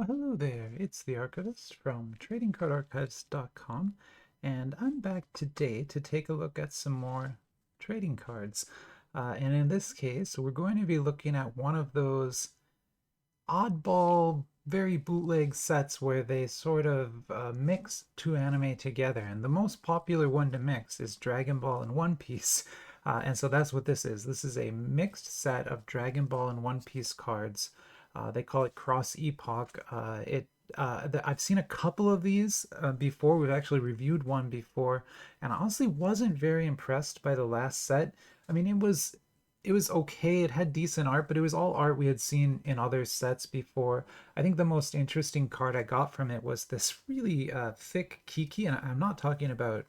Well, hello there, it's the Archivist from TradingCardArchives.com, and I'm back today to take a look at some more trading cards. And in this case, we're going to be looking at one of those oddball, very bootleg sets where they sort of mix two anime together. And the most popular one to mix is Dragon Ball and One Piece. And so that's what this is. This is a mixed set of Dragon Ball and One Piece cards. They call it Cross Epoch. I've seen a couple of these before. We've actually reviewed one before, and I honestly wasn't very impressed by the last set. I mean, it was okay. It had decent art, but it was all art we had seen in other sets before. I think the most interesting card I got from it was this really thick Kiki, and I'm not talking about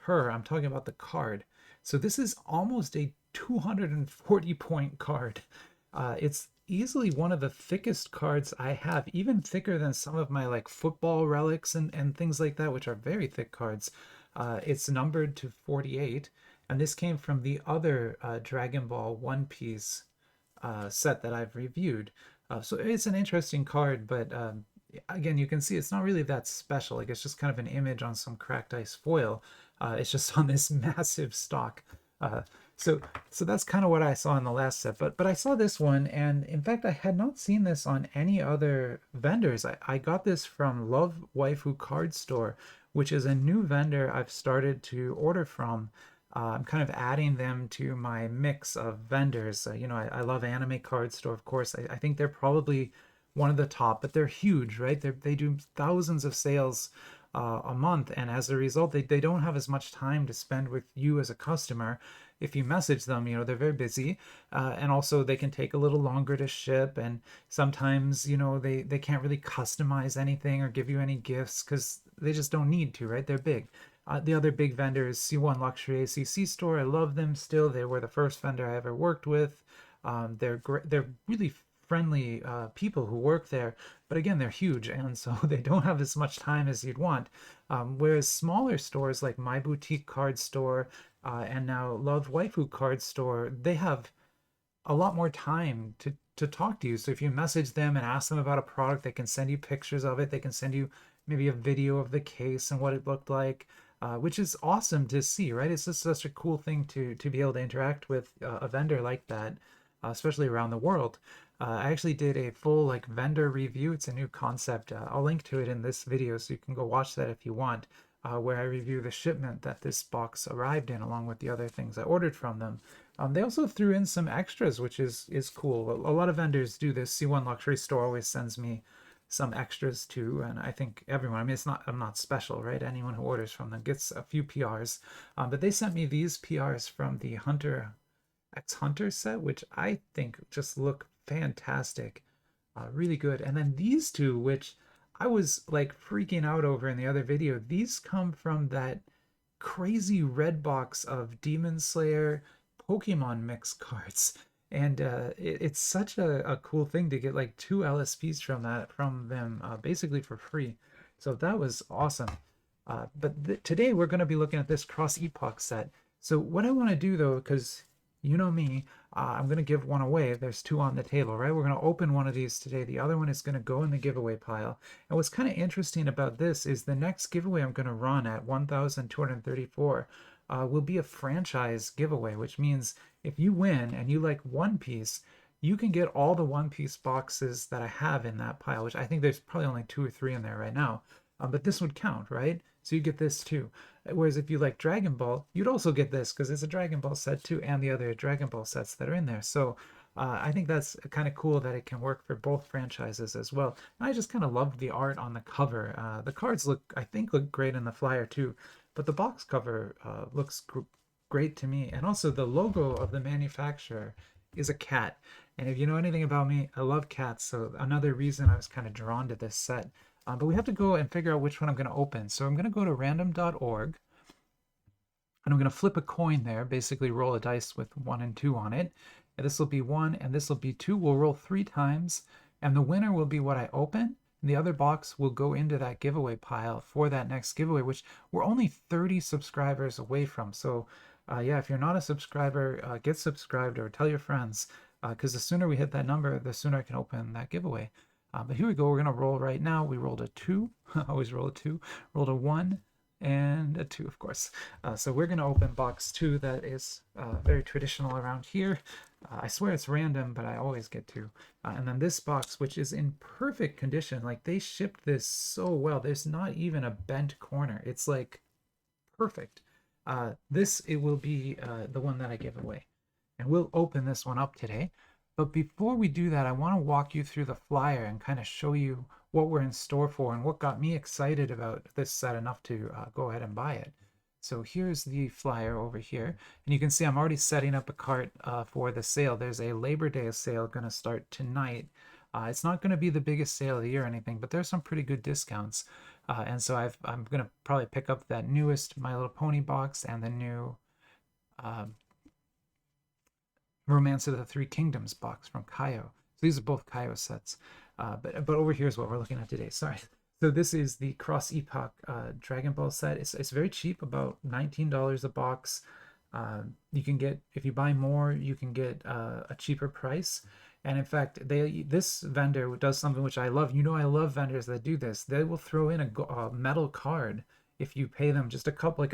her, I'm talking about the card. So this is almost a 240 point card. It's easily one of the thickest cards I have, even thicker than some of my like football relics and things like that, which are very thick cards. It's numbered to 48, and this came from the other Dragon Ball One Piece set that I've reviewed. So it's an interesting card, but again, you can see it's not really that special. Like it's just kind of an image on some cracked ice foil. It's just on this massive stock. Uh, so so that's kind of what I saw in the last set. But I saw this one, and in fact, I had not seen this on any other vendors. I got this from Love Waifu Card Store, which is a new vendor I've started to order from. I'm kind of adding them to my mix of vendors. I love Anime Card Store, of course. I think they're probably one of the top, but they're huge, right? They do thousands of sales a month, and as a result, they don't have as much time to spend with you as a customer. If you message them, they're very busy, and also they can take a little longer to ship, and sometimes, they can't really customize anything or give you any gifts because they just don't need to, right? They're big. The other big vendor is C1 Luxury ACC Store. I love them still. They were the first vendor I ever worked with. They're great. They're really friendly people who work there, but again, they're huge, and so they don't have as much time as you'd want. Whereas smaller stores like My Boutique Card Store and now Love Waifu Card Store, they have a lot more time to talk to you. So if you message them and ask them about a product, they can send you pictures of it. They can send you maybe a video of the case and what it looked like, which is awesome to see, right? It's just such a cool thing to be able to interact with a vendor like that, especially around the world. I actually did a full like vendor review. It's a new concept. I'll link to it in this video so you can go watch that if you want, where I review the shipment that this box arrived in along with the other things I ordered from them. They also threw in some extras, which is cool. A lot of vendors do this. C1 Luxury Store always sends me some extras too, and I think everyone. I mean, I'm not special, right? Anyone who orders from them gets a few PRs, but they sent me these PRs from the Hunter X Hunter set, which I think just look fantastic, really good. And then these two, which I was like freaking out over in the other video, these come from that crazy red box of Demon Slayer Pokemon mix cards. And it's such a cool thing to get like two LSPs from them basically for free. So that was awesome. But today we're going to be looking at this Cross Epoch set. So what I want to do though, because you know me, I'm going to give one away. There's two on the table, right? We're going to open one of these today. The other one is going to go in the giveaway pile. And what's kind of interesting about this is the next giveaway I'm going to run at 1,234 will be a franchise giveaway, which means if you win and you like One Piece, you can get all the One Piece boxes that I have in that pile, which I think there's probably only two or three in there right now. But this would count, right? So you get this too. Whereas if you like Dragon Ball, you'd also get this because it's a Dragon Ball set too, and the other Dragon Ball sets that are in there. So I think that's kind of cool that it can work for both franchises as well. And I just kind of loved the art on the cover. The cards I think, look great in the flyer too, but the box cover looks great to me. And also the logo of the manufacturer is a cat. And if you know anything about me, I love cats. So another reason I was kind of drawn to this set. But we have to go and figure out which one I'm going to open. So I'm going to go to random.org and I'm going to flip a coin there, basically roll a dice with 1 and 2 on it. And this will be 1 and this will be 2. We'll roll 3 times and the winner will be what I open. And the other box will go into that giveaway pile for that next giveaway, which we're only 30 subscribers away from. So yeah, if you're not a subscriber, get subscribed or tell your friends because the sooner we hit that number, the sooner I can open that giveaway. But here we go. We're going to roll right now. We rolled a 2. Always roll a 2. Rolled a 1 and a 2, of course. So we're going to open box 2. That is very traditional around here. I swear it's random, but I always get 2. And then this box, which is in perfect condition. Like, they shipped this so well. There's not even a bent corner. It's like perfect. It will be the one that I give away. And we'll open this one up today. But before we do that, I want to walk you through the flyer and kind of show you what we're in store for and what got me excited about this set enough to go ahead and buy it. So here's the flyer over here. And you can see I'm already setting up a cart for the sale. There's a Labor Day sale going to start tonight. It's not going to be the biggest sale of the year or anything, but there's some pretty good discounts. And so I'm going to probably pick up that newest My Little Pony box and the new Romance of the Three Kingdoms box from Kaio. So these are both Kaio sets. But over here is what we're looking at today. Sorry. So this is the Cross Epoch Dragon Ball set. It's very cheap, about $19 a box. You can get, if you buy more, you can get a cheaper price. And in fact, this vendor does something which I love. You know, I love vendors that do this. They will throw in a metal card if you pay them just a couple,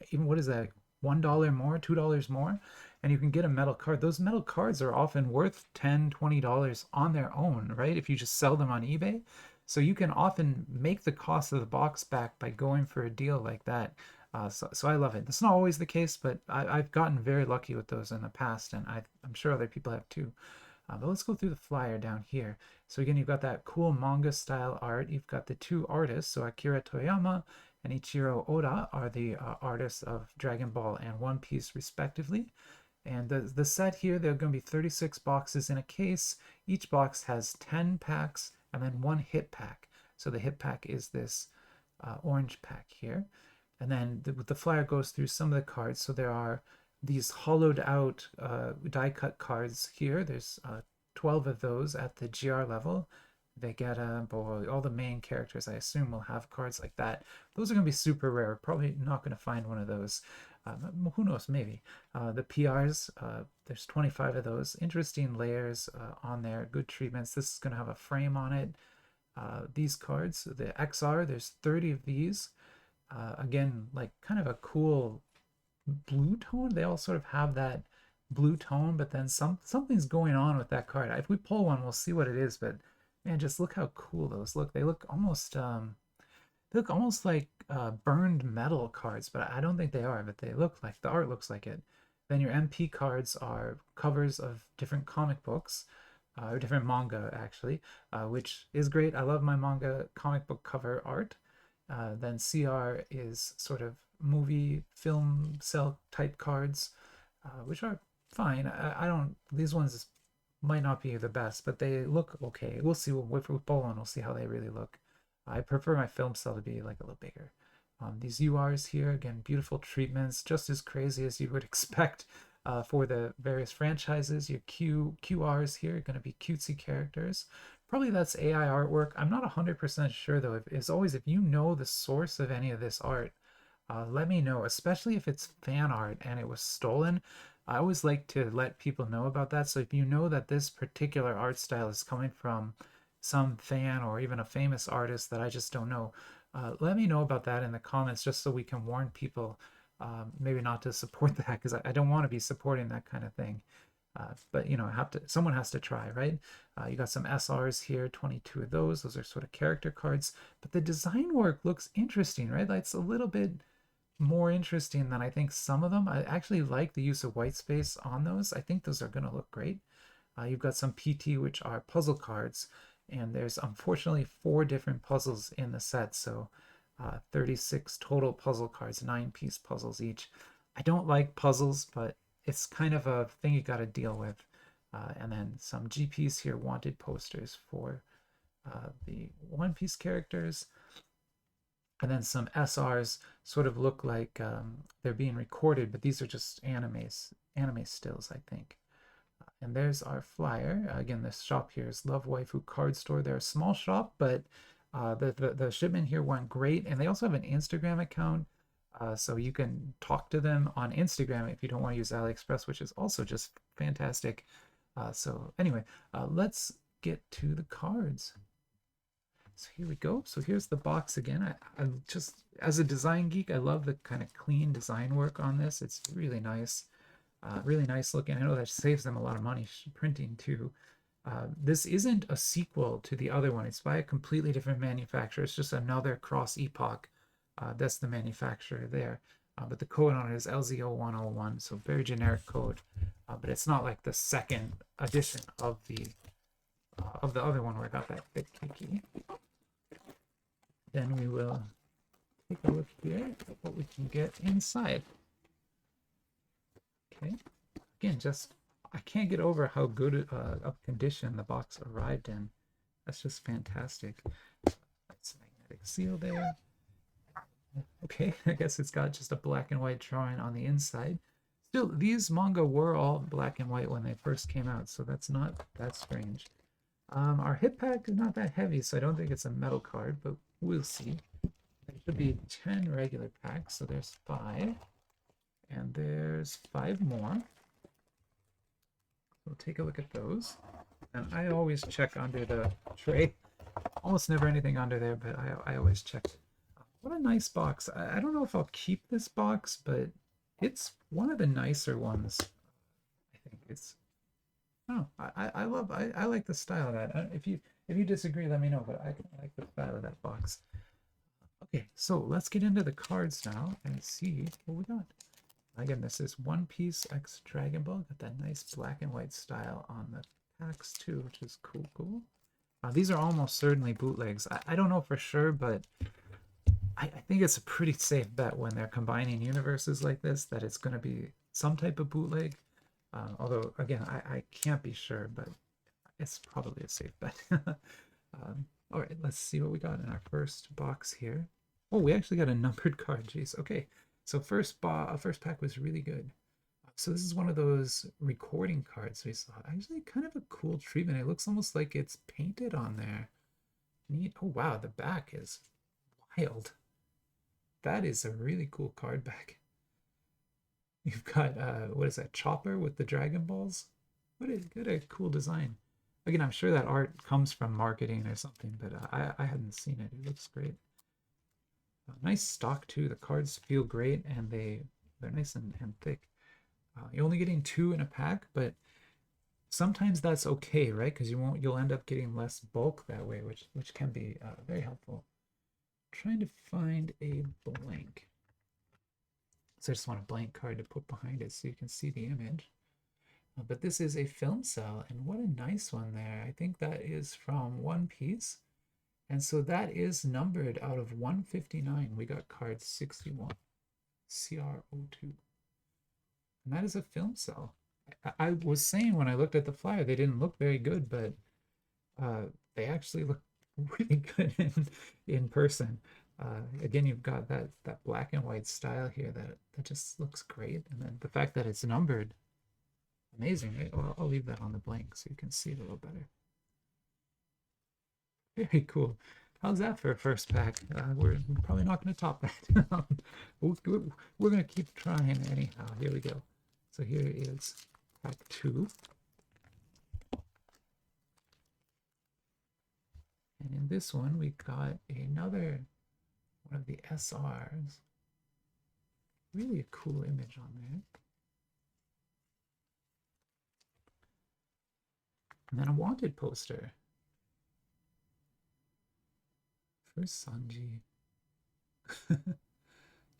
even what is that, $1 more, $2 more, and you can get a metal card. Those metal cards are often worth $10, $20 on their own, right? If you just sell them on eBay. So you can often make the cost of the box back by going for a deal like that. So I love it. That's not always the case, but I've gotten very lucky with those in the past, and I'm sure other people have too. But let's go through the flyer down here. So again, you've got that cool manga style art. You've got the 2 artists, so Akira Toyama and Ichiro Oda are the artists of Dragon Ball and One Piece respectively. And the set here, there are going to be 36 boxes in a case. Each box has 10 packs and then 1 hit pack. So the hit pack is this orange pack here. And then the flyer goes through some of the cards. So there are these hollowed out die cut cards here. There's 12 of those at the GR level. Vegeta, boy, all the main characters, I assume, will have cards like that. Those are going to be super rare. Probably not going to find one of those. Who knows, maybe. The PRs, there's 25 of those. Interesting layers on there, good treatments. This is going to have a frame on it. These cards, the XR, there's 30 of these. Again, like kind of a cool blue tone. They all sort of have that blue tone, but then something's going on with that card. If we pull one, we'll see what it is, but man, just look how cool those look. They look almost like burned metal cards, but I don't think they are, but they look like, the art looks like it. Then your MP cards are covers of different comic books, or different manga actually, which is great. I love my manga comic book cover art. Then CR is sort of movie film cell type cards, which are fine. I don't, these ones might not be the best, but they look okay. We'll see. If we pull one, we'll see how they really look. I prefer my film cell to be like a little bigger. These URs here, again, beautiful treatments, just as crazy as you would expect for the various franchises. Your QRs here are going to be cutesy characters. Probably that's AI artwork. I'm not 100% sure though. If you know the source of any of this art, let me know, especially if it's fan art and it was stolen. I always like to let people know about that. So if you know that this particular art style is coming from some fan or even a famous artist that I just don't know, let me know about that in the comments, just so we can warn people maybe not to support that, because I don't want to be supporting that kind of thing. But you know, someone has to try, right? You got some SRs here, 22 of those. Those are sort of character cards, but the design work looks interesting, right? Like, it's a little bit more interesting than I think some of them. I actually like the use of white space on those. I think those are going to look great. You've got some PT, which are puzzle cards, and there's unfortunately 4 different puzzles in the set, so 36 total puzzle cards, 9-piece puzzles each. I don't like puzzles, but it's kind of a thing you got to deal with. And then some GPs here, wanted posters for the One Piece characters. And then some SRs sort of look like they're being recorded, but these are just anime stills, I think. And there's our flyer. Again, this shop here is Love Waifu Card Store. They're a small shop, but the shipment here went great. And they also have an Instagram account, so you can talk to them on Instagram if you don't want to use AliExpress, which is also just fantastic. So anyway, let's get to the cards. So here we go. So here's the box again. I just, as a design geek, I love the kind of clean design work on this. It's really nice. Really nice looking. I know that saves them a lot of money printing too. This isn't a sequel to the other one. It's by a completely different manufacturer. It's just another cross Epoch. That's the manufacturer there. But the code on it is LZ0101, so very generic code. But it's not like the second edition of the other one where I got that big Kiki. Then we will take a look here at what we can get inside. Okay, again, just I can't get over how good of condition the box arrived in. That's just fantastic. That's a magnetic seal there. Okay, I guess it's got just a black and white drawing on the inside. Still, these manga were all black and white when they first came out, so that's not that strange. Our hit pack is not that heavy, so I don't think it's a metal card, but we'll see. There should be 10 regular packs, so there's 5. And there's 5 more. We'll take a look at those. And I always check under the tray. Almost never anything under there, but I always check. What a nice box. I don't know if I'll keep this box, but it's one of the nicer ones. I think it's... Oh, I like the style of that. If you disagree, let me know, but I like the style of that box. Okay, so let's get into the cards now and see what we got. Again, this is One Piece X Dragon Ball. Got that nice black and white style on the packs too, which is cool. These are almost certainly bootlegs. I don't know for sure, but I think it's a pretty safe bet when they're combining universes like this that it's going to be some type of bootleg. Although, again, I can't be sure, but it's probably a safe bet. All right, let's see what we got in our first box here. Oh, we actually got a numbered card. Jeez. Okay, so first pack was really good. So this is one of those recording cards we saw. Actually, kind of a cool treatment. It looks almost like it's painted on there. Neat. Oh, wow, the back is wild. That is a really cool card back. You've got, what is that, Chopper with the Dragon Balls? What a cool design. Again, I'm sure that art comes from marketing or something, but I hadn't seen it. It looks great. Nice stock too. The cards feel great, and they're nice and thick. You're only getting 2 in a pack, but sometimes that's okay, right? Because you'll end up getting less bulk that way, which can be very helpful. Trying to find a blank. So I just want a blank card to put behind it so you can see the image. But this is a film cell, and what a nice one there. I think that is from One Piece. And so that is numbered out of 159. We got card 61, CR02. And that is a film cell. I was saying when I looked at the flyer, they didn't look very good, but they actually look really good in person. Again, you've got that black and white style here that just looks great. And then the fact that it's numbered, amazing. Right? Well, I'll leave that on the blank so you can see it a little better. Very cool. How's that for a first pack? We're probably not going to top that. We're going to keep trying anyhow. Here we go. So here is pack 2. And in this one, we got another one of the SRs. Really a cool image on there. And then a wanted poster for Sanji.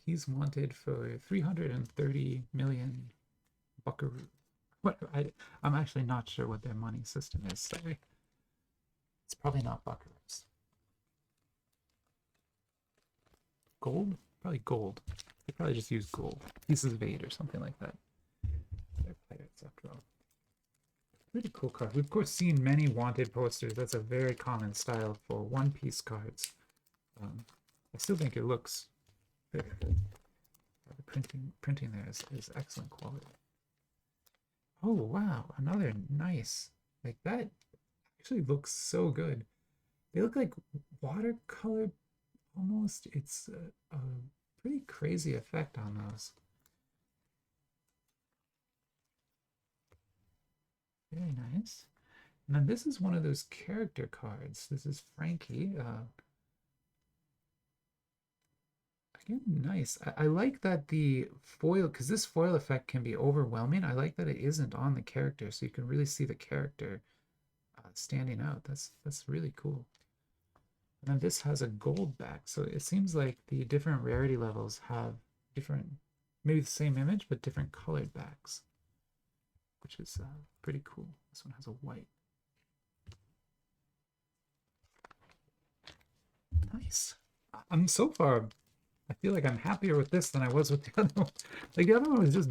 He's wanted for 330 million buckaroo. What I'm actually not sure what their money system is. Sorry. It's probably not buckaroos. Gold? Probably gold. They probably just use gold. Pieces of 8 or something like that. They're pirates after all. Pretty cool card. We've of course seen many wanted posters. That's a very common style for One Piece cards. I still think it looks very good. The printing there is excellent quality. Oh wow, another nice. Like that actually looks so good. They look like watercolor almost. It's a pretty crazy effect on those. Very nice. And then this is one of those character cards. This is Frankie. Again, nice. I like that the foil, because this foil effect can be overwhelming. I like that it isn't on the character, so you can really see the character standing out. That's really cool. And then this has a gold back, so it seems like the different rarity levels have different, maybe the same image, but different colored backs, which is pretty cool. This one has a white. Nice. I'm so far, I feel like I'm happier with this than I was with the other one. Like the other one was just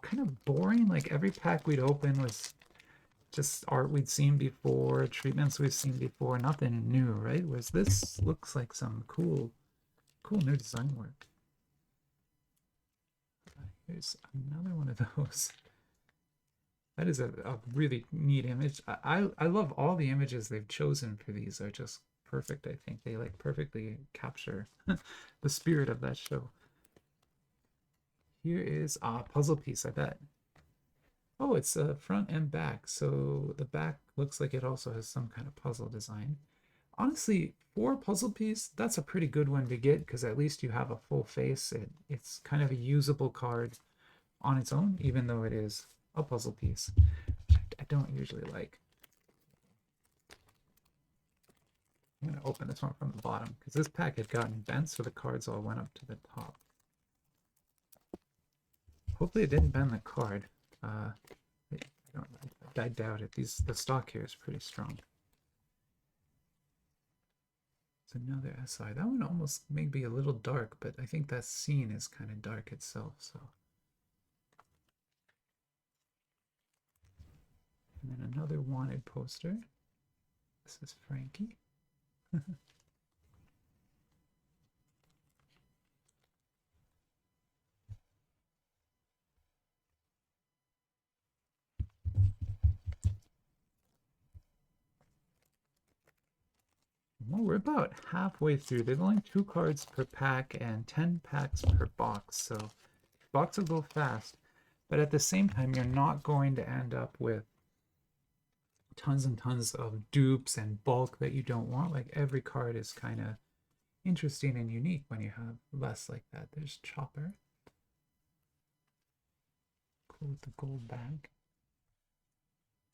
kind of boring. Like every pack we'd open was just art we'd seen before, treatments we've seen before, nothing new, right? Whereas this looks like some cool new design work. Here's another one of those. That is a really neat image. I love all the images they've chosen for these are just perfect. I think they like perfectly capture the spirit of that show. Here is a puzzle piece, I bet. Oh, it's a front and back. So the back looks like it also has some kind of puzzle design. Honestly, for a puzzle piece, that's a pretty good one to get because at least you have a full face. It's kind of a usable card on its own, even though it is a puzzle piece, which I don't usually like. I'm going to open this one from the bottom because this pack had gotten bent, so the cards all went up to the top. Hopefully it didn't bend the card. I doubt it. The stock here is pretty strong. It's another SI. That one almost may be a little dark, but I think that scene is kind of dark itself. So, and then another wanted poster. This is Frankie. Well, we're about halfway through. There's only 2 cards per pack and 10 packs per box, so box will go fast. But at the same time, you're not going to end up with tons and tons of dupes and bulk that you don't want. Like every card is kind of interesting and unique when you have less like that. There's Chopper. Cool with the gold bag.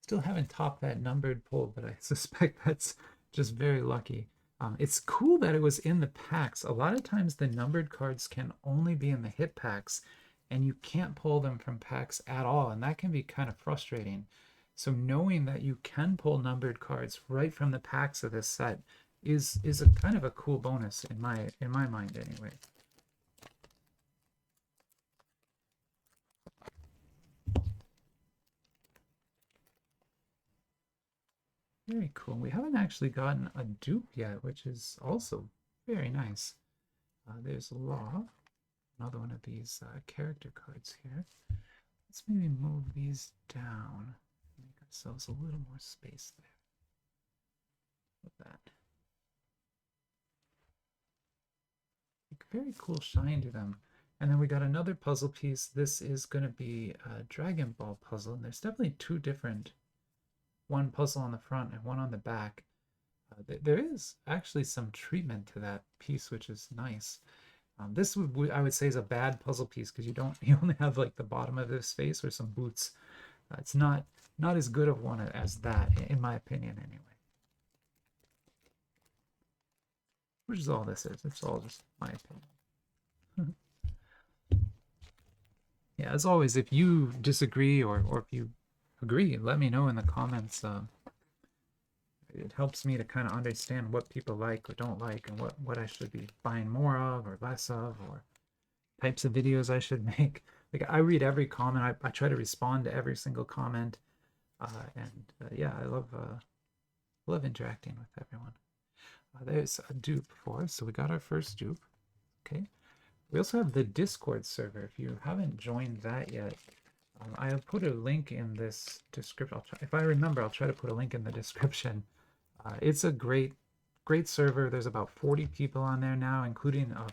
Still haven't topped that numbered pull, but I suspect that's just very lucky. It's cool that it was in the packs. A lot of times the numbered cards can only be in the hit packs and you can't pull them from packs at all, and that can be kind of frustrating. So knowing that you can pull numbered cards right from the packs of this set is a kind of a cool bonus in my mind anyway. Very cool. We haven't actually gotten a dupe yet, which is also very nice. There's Law, another one of these character cards here. Let's maybe move these down, make ourselves a little more space there. With that. Very cool shine to them. And then we got another puzzle piece. This is going to be a Dragon Ball puzzle, and there's definitely 2 different, one puzzle on the front and one on the back. There is actually some treatment to that piece, which is nice. This I would say is a bad puzzle piece because you only have like the bottom of his face or some boots. It's not as good of one as that, in my opinion, anyway. Which is all this is. It's all just my opinion. Yeah, as always, if you disagree or if you agree, let me know in the comments. It helps me to kind of understand what people like or don't like and what I should be buying more of or less of, or types of videos I should make. Like I read every comment. I try to respond to every single comment. Yeah, I love interacting with everyone. There's a dupe for us. So we got our first dupe. Okay. We also have the Discord server. If you haven't joined that yet, I'll put a link in this description. If I remember, I'll try to put a link in the description. It's a great server. There's about 40 people on there now, including a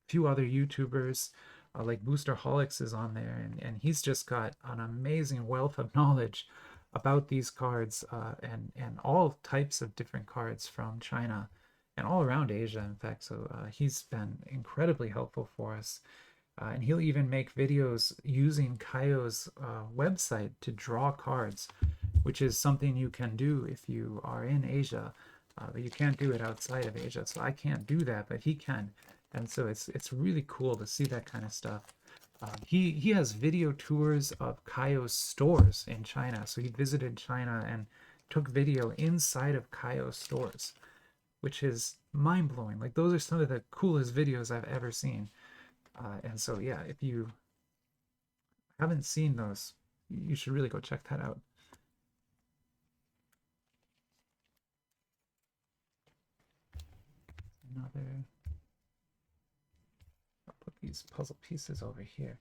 few other YouTubers. Like Boosterholics is on there, and he's just got an amazing wealth of knowledge about these cards and all types of different cards from China and all around Asia, in fact. So he's been incredibly helpful for us. And he'll even make videos using Kaio's website to draw cards, which is something you can do if you are in Asia, but you can't do it outside of Asia. So I can't do that, but he can, and so it's really cool to see that kind of stuff. He has video tours of Kaio's stores in China. So he visited China and took video inside of Kaio's stores, which is mind blowing. Like those are some of the coolest videos I've ever seen. And so yeah, if you haven't seen those, you should really go check that out. Another. I'll put these puzzle pieces over here.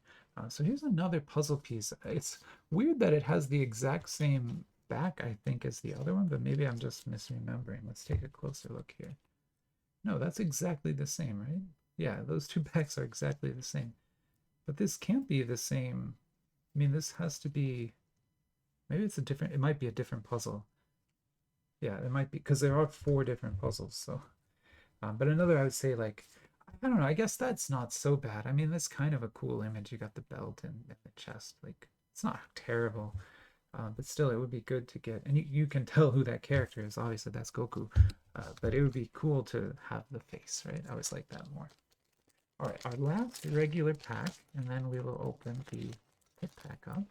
So here's another puzzle piece. It's weird that it has the exact same back, I think, as the other one, but maybe I'm just misremembering. Let's take a closer look here. No, that's exactly the same, right? Yeah, those two backs are exactly the same. But this can't be the same. I mean, this has to be, maybe it's a different, it might be a different puzzle. Yeah, it might be, because there are 4 different puzzles. So, but another, I would say, like, I don't know, I guess that's not so bad. I mean, that's kind of a cool image. You got the belt and the chest. Like, it's not terrible. But still, it would be good to get, and you can tell who that character is. Obviously, that's Goku. But it would be cool to have the face, right? I always like that more. All right, our last regular pack, and then we will open the hit pack up.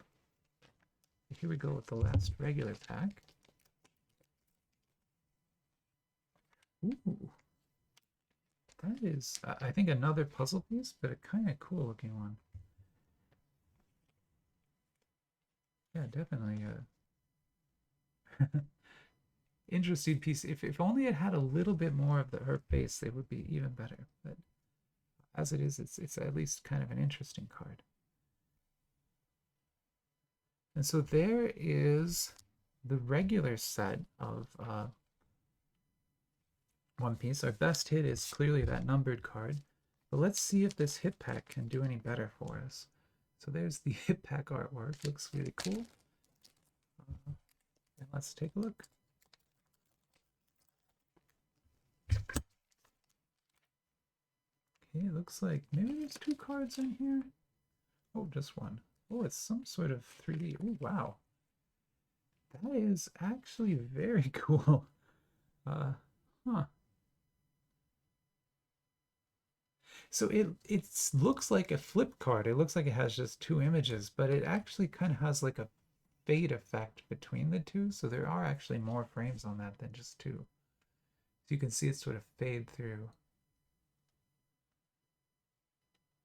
Here we go with the last regular pack. Ooh, that is, I think, another puzzle piece, but a kind of cool looking one. Yeah, definitely a interesting piece. If only it had a little bit more of her face, it would be even better. But as it is, it's at least kind of an interesting card. And so there is the regular set of One Piece. Our best hit is clearly that numbered card. But let's see if this hit pack can do any better for us. So there's the hit pack artwork. Looks really cool. And let's take a look. Okay, it looks like maybe there's 2 cards in here. Oh, just one. Oh, it's some sort of 3D. Oh, wow. That is actually very cool. Huh. So it looks like a flip card. It looks like it has just 2 images, but it actually kind of has like a fade effect between the 2. So there are actually more frames on that than just 2. So you can see it sort of fade through.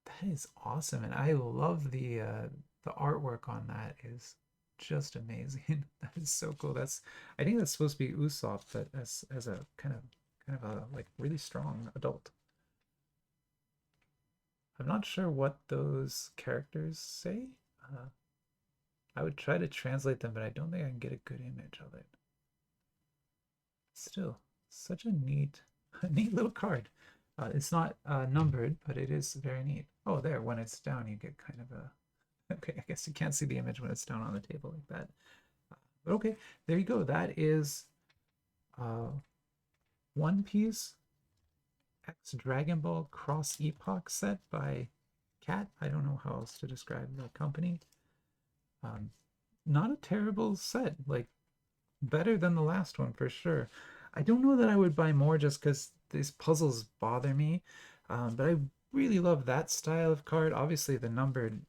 That is awesome, and I love the artwork on that is just amazing. That is so cool. That's, I think that's supposed to be Usopp, but as a kind of a like really strong adult. I'm not sure what those characters say. Uh, I would try to translate them, but I don't think I can get a good image of it. Still, such a neat, a neat little card. It's not numbered, but it is very neat. Oh, there, when it's down, you get kind of a... Okay, I guess you can't see the image when it's down on the table like that. But okay, there you go. That is One Piece X Dragon Ball Cross Epoch set by Cat. I don't know how else to describe the company. Not a terrible set. Like, better than the last one for sure. I don't know that I would buy more just because these puzzles bother me, but I really love that style of card. Obviously, the numbered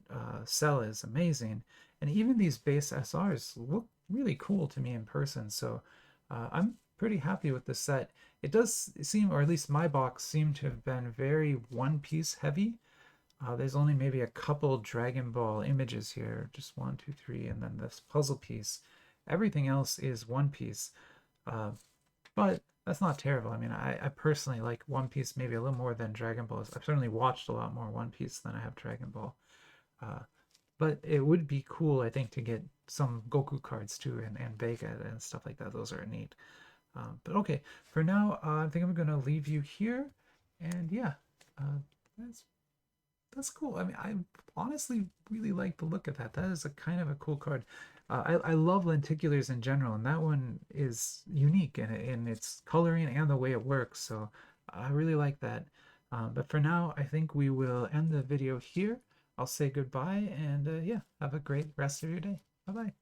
cell is amazing, and even these base SRs look really cool to me in person. So I'm pretty happy with the set. It does seem, or at least my box seemed to have been very One Piece heavy. There's only maybe a couple Dragon Ball images here, just 1, 2, 3, and then this puzzle piece. Everything else is One Piece, uh, but that's not terrible. I mean, I personally like One Piece maybe a little more than Dragon Ball. I've certainly watched a lot more One Piece than I have Dragon Ball. Uh, but it would be cool, I think, to get some Goku cards too, and Vega and stuff like that. Those are neat. But okay, for now, I think I'm going to leave you here. And yeah, that's that's cool. I mean, I honestly really like the look of that. That is a kind of a cool card. I love lenticulars in general, and that one is unique in its coloring and the way it works. So I really like that. But for now, I think we will end the video here. I'll say goodbye and yeah, have a great rest of your day. Bye bye.